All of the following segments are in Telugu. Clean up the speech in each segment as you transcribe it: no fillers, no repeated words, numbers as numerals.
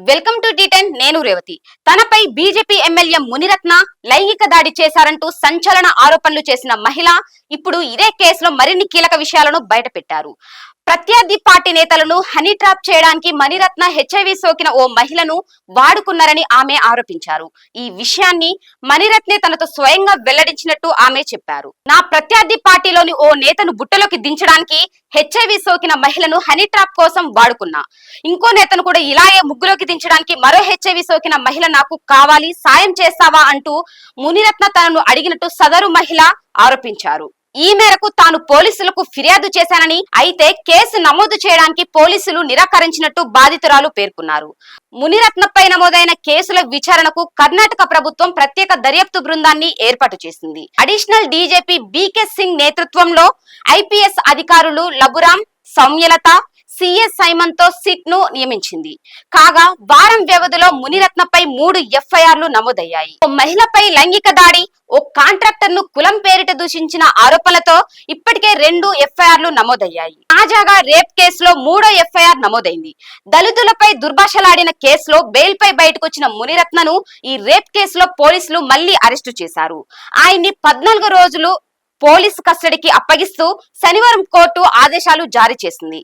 వెల్కమ్ టు టీ10 నేను రేవతి. తనపై బీజేపీ ఎమ్మెల్యే మునిరత్న లైంగిక దాడి చేశారంటూ సంచలన ఆరోపణలు చేసిన మహిళ ఇప్పుడు ఇదే కేసులో మరిన్ని కీలక విషయాలను బయటపెట్టారు. ప్రత్యర్థి పార్టీ నేతలను హనీ ట్రాప్ చేయడానికి మణిరత్న హెచ్ఐవి సోకిన ఓ మహిళను వాడుకున్నారని ఆమె ఆరోపించారు. ఈ విషయాన్ని మణిరత్నే తనతో స్వయంగా వెల్లడించినట్టు ఆమె చెప్పారు. నా ప్రత్యర్థి పార్టీలోని ఓ నేతను బుట్టలోకి దించడానికి హెచ్ఐవి సోకిన మహిళను హనీ ట్రాప్ కోసం వాడుకున్నా. ఇంకో నేతను కూడా ఇలాగే ముగ్గులోకి దించడానికి మరో హెచ్ఐవి సోకిన మహిళ నాకు కావాలి, సాయం చేస్తావా అంటూ మునిరత్న తనను అడిగినట్టు సదరు మహిళ ఆరోపించారు. ఈ మేరకు తాను పోలీసులకు ఫిర్యాదు చేశానని, అయితే కేసు నమోదు చేయడానికి పోలీసులు నిరాకరించినట్టు బాధితురాలు పేర్కొన్నారు. మునిరత్నపై నమోదైన కేసుల విచారణకు కర్ణాటక ప్రభుత్వం ప్రత్యేక దర్యాప్తు బృందాన్ని ఏర్పాటు చేసింది. అడిషనల్ డీజీపీ బీకే సింగ్ నేతృత్వంలో ఐపీఎస్ అధికారులు లబురాం, సౌమ్యలత, సిఎస్ సైమన్ తో సిట్ ను నియమించింది. కాగా వారం వ్యవధిలో మునిరత్నపై 3 ఎఫ్ఐఆర్లు నమోదయ్యాయి. ఓ మహిళపై లైంగిక దాడి, ఓ కాంట్రాక్టర్ ను కులం పేరిట దూషించిన ఆరోపణలతో ఇప్పటికే 2 ఎఫ్ఐఆర్లు నమోదయ్యాయి. తాజాగా రేప్ కేసులో 3వ ఎఫ్ఐఆర్ నమోదైంది. దళితులపై దుర్భాషలాడిన కేసులో బెయిల్ పై బయటకు వచ్చిన మునిరత్నను ఈ రేప్ కేసులో పోలీసులు మళ్లీ అరెస్టు చేశారు. ఆయన్ని 14 రోజులు పోలీసు కస్టడీకి అప్పగిస్తూ శనివారం కోర్టు ఆదేశాలు జారీ చేసింది.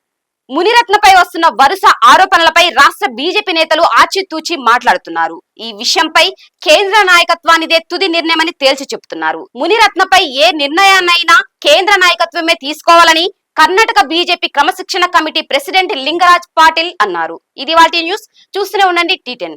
మునిరత్నపై వస్తున్న వరుస ఆరోపణలపై రాష్ట్ర బీజేపీ నేతలు ఆచితూచి మాట్లాడుతున్నారు. ఈ విషయంపై కేంద్ర నాయకత్వానిదే తుది నిర్ణయమని తేల్చి చెబుతున్నారు. మునిరత్నపై ఏ నిర్ణయాన్నైనా కేంద్ర నాయకత్వమే తీసుకోవాలని కర్ణాటక బీజేపీ క్రమశిక్షణ కమిటీ ప్రెసిడెంట్ లింగరాజ్ పాటిల్ అన్నారు. ఇది వాటి న్యూస్. చూస్తూనే ఉండండి టీ10.